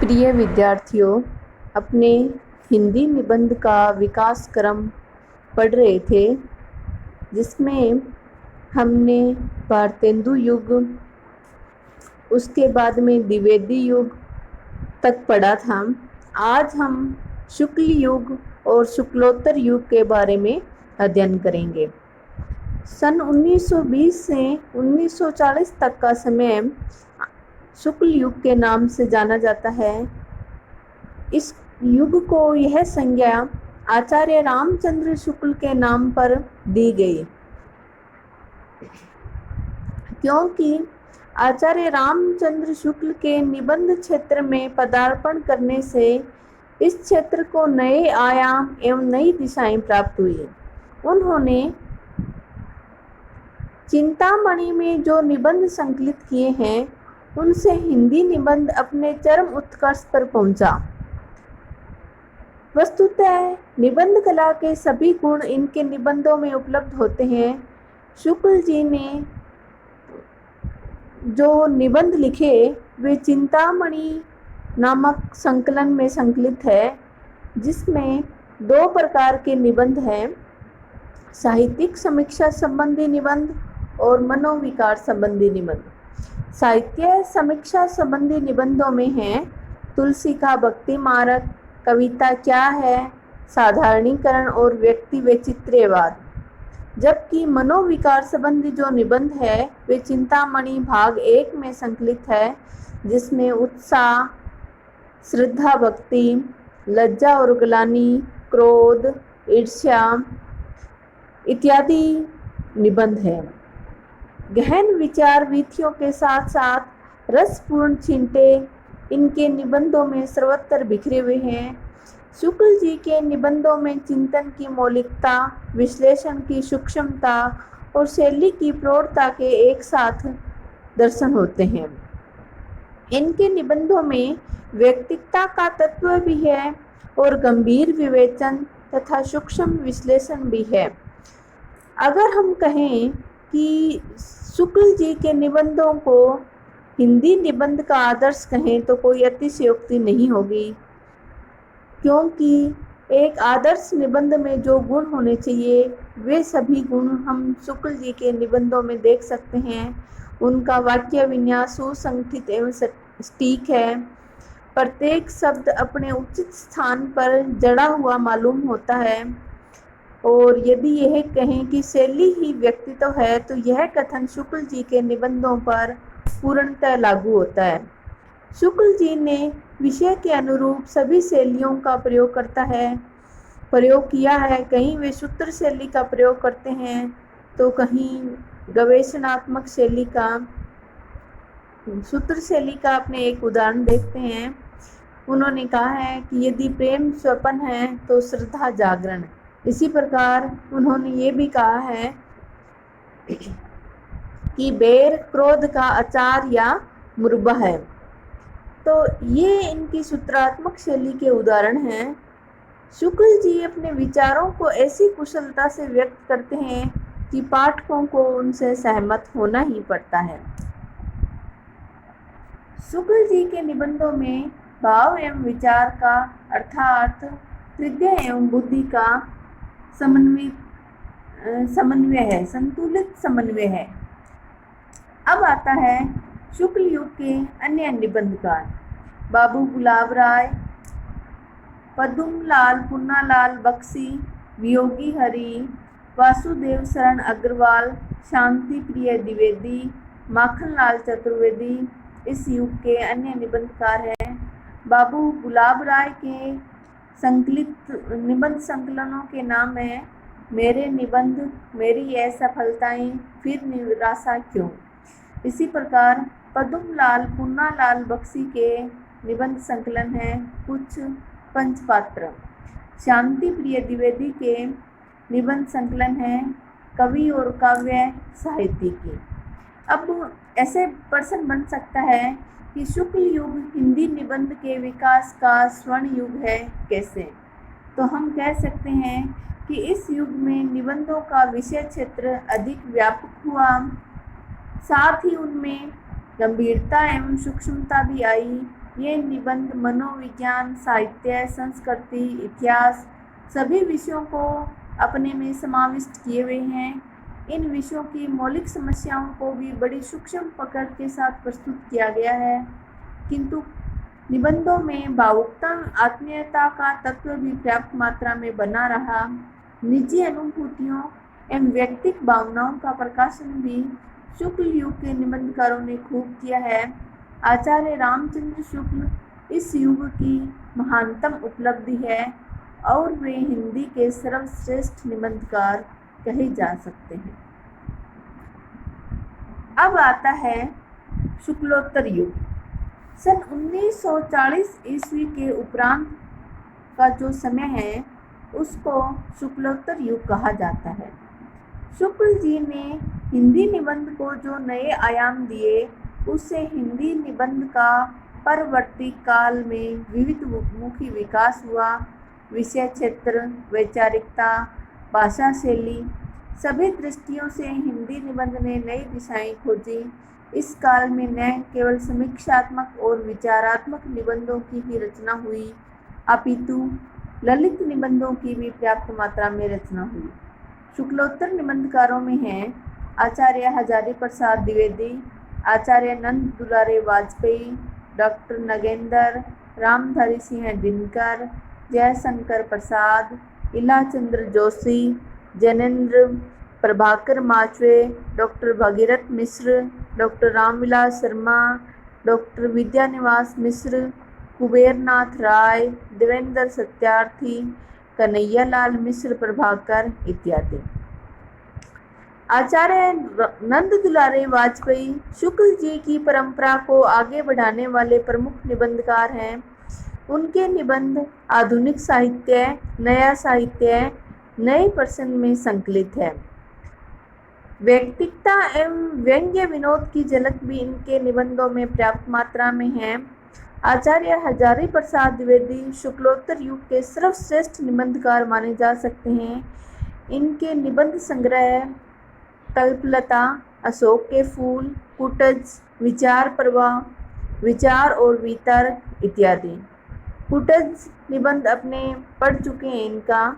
प्रिय विद्यार्थियों, अपने हिंदी निबंध का विकास क्रम पढ़ रहे थे, जिसमें हमने भारतेंदु युग, उसके बाद में द्विवेदी युग तक पढ़ा था। आज हम शुक्ल युग और शुक्लोत्तर युग के बारे में अध्ययन करेंगे। सन 1920 से 1940 तक का समय शुक्ल युग के नाम से जाना जाता है। इस युग को यह संज्ञा आचार्य रामचंद्र शुक्ल के नाम पर दी गई, क्योंकि आचार्य रामचंद्र शुक्ल के निबंध क्षेत्र में पदार्पण करने से इस क्षेत्र को नए आयाम एवं नई दिशाएं प्राप्त हुई। उन्होंने चिंतामणि में जो निबंध संकलित किए हैं, उनसे हिंदी निबंध अपने चरम उत्कर्ष पर पहुंचा। वस्तुतः निबंध कला के सभी गुण इनके निबंधों में उपलब्ध होते हैं। शुक्ल जी ने जो निबंध लिखे वे चिंतामणि नामक संकलन में संकलित है, जिसमें दो प्रकार के निबंध हैं, साहित्यिक समीक्षा संबंधी निबंध और मनोविकार संबंधी निबंध। साहित्य समीक्षा संबंधी निबंधों में हैं तुलसी का भक्ति मार्ग, कविता क्या है, साधारणीकरण और व्यक्ति वैचित्र्यवाद। जबकि मनोविकार संबंधी जो निबंध है वे चिंतामणि भाग 1 में संकलित है, जिसमें उत्साह, श्रद्धा भक्ति, लज्जा और ग्लानि, क्रोध, ईर्ष्या इत्यादि निबंध है। गहन विचार वीथियों के साथ साथ रसपूर्ण छींटे इनके निबंधों में सर्वत्र बिखरे हुए हैं। शुक्ल जी के निबंधों में चिंतन की मौलिकता, विश्लेषण की सूक्ष्मता और शैली की प्रौढ़ता के एक साथ दर्शन होते हैं। इनके निबंधों में व्यक्तिकता का तत्व भी है और गंभीर विवेचन तथा सूक्ष्म विश्लेषण भी है। अगर हम कहें कि शुक्ल जी के निबंधों को हिंदी निबंध का आदर्श कहें तो कोई अतिशयोक्ति नहीं होगी, क्योंकि एक आदर्श निबंध में जो गुण होने चाहिए वे सभी गुण हम शुक्ल जी के निबंधों में देख सकते हैं। उनका वाक्य विन्यास सुसंगठित एवं सटीक है। प्रत्येक शब्द अपने उचित स्थान पर जड़ा हुआ मालूम होता है। और यदि यह कहें कि शैली ही व्यक्तित्व है, तो यह कथन शुक्ल जी के निबंधों पर पूर्णतः लागू होता है। शुक्ल जी ने विषय के अनुरूप सभी शैलियों का प्रयोग किया है। कहीं वे सूत्र शैली का प्रयोग करते हैं, तो कहीं गवेषणात्मक शैली का। सूत्र शैली का अपने एक उदाहरण देखते हैं। उन्होंने कहा है कि यदि प्रेम स्वपन है तो श्रद्धा जागरण। इसी प्रकार उन्होंने ये भी कहा है कि बेर क्रोध का अचार या मुरब्बा है। तो ये इनकी सूत्रात्मक शैली के उदाहरण हैं। शुक्ल जी अपने विचारों को ऐसी कुशलता से व्यक्त करते हैं कि पाठकों को उनसे सहमत होना ही पड़ता है। शुक्ल जी के निबंधों में भाव एवं विचार का अर्थात हृदय एवं बुद्धि का समन्वय है, संतुलित समन्वय है। अब आता है शुक्ल युग के अन्य निबंधकार बाबू गुलाब राय, पद्मलाल पुन्नालाल बख्शी, वियोगी हरि, वासुदेव शरण अग्रवाल, शांति प्रिय द्विवेदी, माखनलाल चतुर्वेदी इस युग के अन्य निबंधकार हैं। बाबू गुलाब राय के संकलित निबंध संकलनों के नाम हैं मेरे निबंध, मेरी असफलताएं, फिर निराशा क्यों। इसी प्रकार पद्मलाल पुन्नालाल बख्शी के निबंध संकलन है कुछ पंचपात्र। शांति प्रिय द्विवेदी के निबंध संकलन है कवि और काव्य साहित्यिकी। अब ऐसे प्रश्न बन सकता है कि शुक्ल युग हिंदी निबंध के विकास का स्वर्ण युग है, कैसे? तो हम कह सकते हैं कि इस युग में निबंधों का विषय क्षेत्र अधिक व्यापक हुआ, साथ ही उनमें गंभीरता एवं सूक्ष्मता भी आई ये निबंध मनोविज्ञान, साहित्य, संस्कृति, इतिहास सभी विषयों को अपने में समाविष्ट किए हुए हैं। इन विषयों की मौलिक समस्याओं को भी बड़ी सूक्ष्म पकड़ के साथ प्रस्तुत किया गया है, किंतु निबंधों में भावुकता, आत्मीयता का तत्व भी पर्याप्त मात्रा में बना रहा। निजी अनुभूतियों एवं व्यक्तिक भावनाओं का प्रकाशन भी शुक्ल युग के निबंधकारों ने खूब किया है। आचार्य रामचंद्र शुक्ल इस युग की महानतम उपलब्धि है और वे हिंदी के सर्वश्रेष्ठ निबंधकार कहे जा सकते हैं। अब आता है शुक्लोत्तर युग। सन 1940 ईस्वी के उपरांत का जो समय है उसको शुक्लोत्तर युग कहा जाता है। शुक्ल जी ने हिंदी निबंध को जो नए आयाम दिए उससे हिंदी निबंध का परवर्ती काल में विविधमुखी विकास हुआ। विषय क्षेत्र, वैचारिकता, भाषा शैली सभी दृष्टियों से हिंदी निबंध ने नई दिशाएं खोजी। इस काल में न केवल समीक्षात्मक और विचारात्मक निबंधों की ही रचना हुई, अपितु ललित निबंधों की भी पर्याप्त मात्रा में रचना हुई। शुक्लोत्तर निबंधकारों में हैं आचार्य हजारी प्रसाद द्विवेदी, आचार्य नंद दुलारे वाजपेयी, डॉक्टर नगेंद्र, रामधारी सिंह दिनकर, जयशंकर प्रसाद, इलाचंद्र जोशी, जैनेन्द्र प्रभाकर माचवे, डॉक्टर भगीरथ मिश्र, डॉक्टर रामविलास शर्मा, डॉक्टर विद्यानिवास मिश्र, कुबेरनाथ राय, देवेंद्र सत्यार्थी, कन्हैयालाल मिश्र प्रभाकर इत्यादि। आचार्य नंद दुलारे वाजपेयी शुक्ल जी की परंपरा को आगे बढ़ाने वाले प्रमुख निबंधकार हैं। उनके निबंध आधुनिक साहित्य, नया साहित्य, नए प्रश्न में संकलित है। व्यक्तिकता एवं व्यंग्य विनोद की झलक भी इनके निबंधों में पर्याप्त मात्रा में है। आचार्य हजारी प्रसाद द्विवेदी शुक्लोत्तर युग के सर्वश्रेष्ठ निबंधकार माने जा सकते हैं। इनके निबंध संग्रह कल्पलता, अशोक के फूल, कुटज, विचार प्रवाह, विचार और वितर्क इत्यादि। कुटज निबंध अपने पढ़ चुके हैं।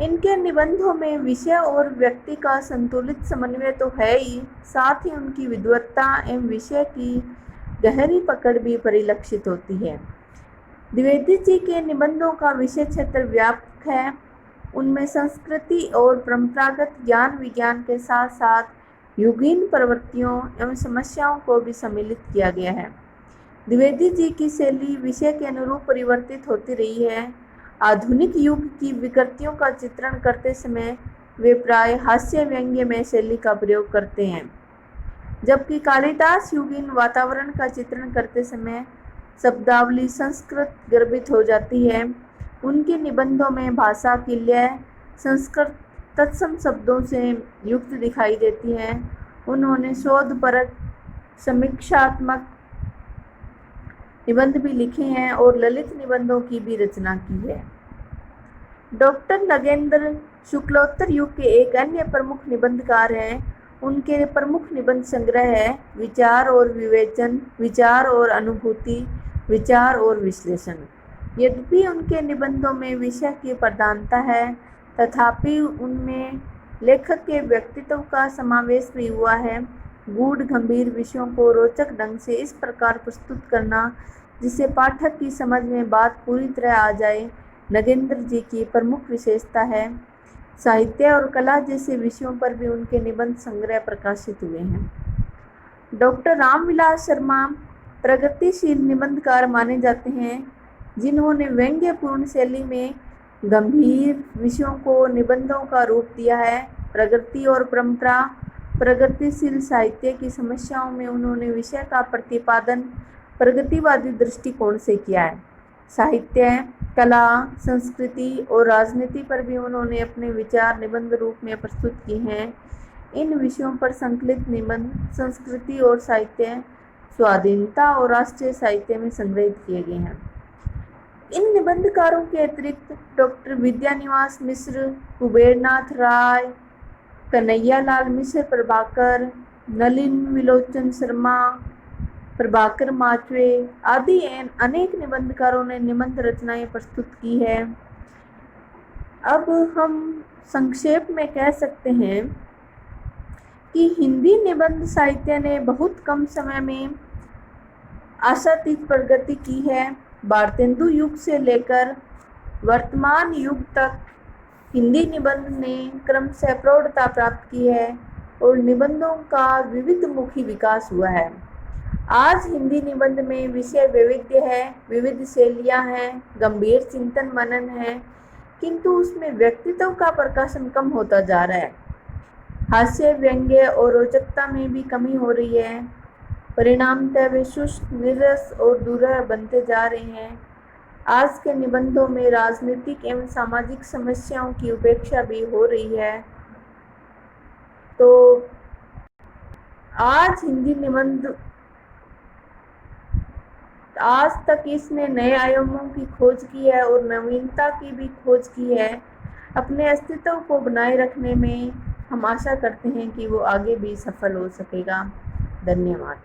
इनके निबंधों में विषय और व्यक्ति का संतुलित समन्वय तो है ही, साथ ही उनकी विद्वत्ता एवं विषय की गहरी पकड़ भी परिलक्षित होती है। द्विवेदी जी के निबंधों का विषय क्षेत्र व्यापक है। उनमें संस्कृति और परंपरागत ज्ञान विज्ञान के साथ साथ युगीन प्रवृत्तियों एवं समस्याओं को भी सम्मिलित किया गया है। द्विवेदी जी की शैली विषय के अनुरूप परिवर्तित होती रही है। आधुनिक युग की विकृतियों का चित्रण करते समय वे प्राय हास्य व्यंग्य में शैली का प्रयोग करते हैं, जबकि कालिदास युगीन वातावरण का चित्रण करते समय शब्दावली संस्कृत गर्भित हो जाती है। उनके निबंधों में भाषा की लय संस्कृत तत्सम शब्दों से युक्त दिखाई देती है। उन्होंने शोधपरक, समीक्षात्मक निबंध भी लिखे हैं और ललित निबंधों की भी रचना की है। डॉक्टर नगेंद्र शुक्लोत्तर युग के एक अन्य प्रमुख निबंधकार हैं। उनके प्रमुख निबंध संग्रह है विचार और विवेचन, विचार और अनुभूति, विचार और विश्लेषण। यद्यपि उनके निबंधों में विषय की प्रधानता है, तथापि उनमें लेखक के व्यक्तित्व का समावेश भी हुआ है। गूढ़ गंभीर विषयों को रोचक ढंग से इस प्रकार प्रस्तुत करना जिससे पाठक की समझ में बात पूरी तरह आ जाए, नगेंद्र जी की प्रमुख विशेषता है। साहित्य और कला जैसे विषयों पर भी उनके निबंध संग्रह प्रकाशित हुए हैं। डॉक्टर रामविलास शर्मा प्रगतिशील निबंधकार माने जाते हैं, जिन्होंने व्यंग्यपूर्ण शैली में गंभीर विषयों को निबंधों का रूप दिया है। प्रगति और परंपरा, प्रगतिशील साहित्य की समस्याओं में उन्होंने विषय का प्रतिपादन प्रगतिवादी दृष्टिकोण से किया है। साहित्य, कला, संस्कृति और राजनीति पर भी उन्होंने अपने विचार निबंध रूप में प्रस्तुत किए हैं। इन विषयों पर संकलित निबंध संस्कृति और साहित्य, स्वाधीनता और राष्ट्रीय साहित्य में संग्रहित किए गए हैं। इन निबंधकारों के अतिरिक्त डॉक्टर विद्यानिवास मिश्र, कुबेरनाथ राय, कन्हैयालाल मिश्र प्रभाकर, नलिन विलोचन शर्मा, प्रभाकर माचवे आदि अनेक निबंधकारों ने निबंध रचनाएं प्रस्तुत की है। अब हम संक्षेप में कह सकते हैं कि हिंदी निबंध साहित्य ने बहुत कम समय में आशातीत प्रगति की है। भारतेंदु युग से लेकर वर्तमान युग तक हिंदी निबंध ने क्रमशः प्रौढ़ता प्राप्त की है और निबंधों का विविधमुखी विकास हुआ है। आज हिंदी निबंध में विषय वैविध्य है, विविध शैलियाँ हैं, गंभीर चिंतन मनन है, किंतु उसमें व्यक्तित्व का प्रकाशन कम होता जा रहा है। हास्य, व्यंग्य और रोचकता में भी कमी हो रही है। परिणामतः वे शुष्क, नीरस और दूरह बनते जा रहे हैं। आज के निबंधों में राजनीतिक एवं सामाजिक समस्याओं की उपेक्षा भी हो रही है। तो आज हिंदी निबंध आज तक इसने नए आयामों की खोज की है और नवीनता की भी खोज की है। अपने अस्तित्व को बनाए रखने में हम आशा करते हैं कि वो आगे भी सफल हो सकेगा। धन्यवाद।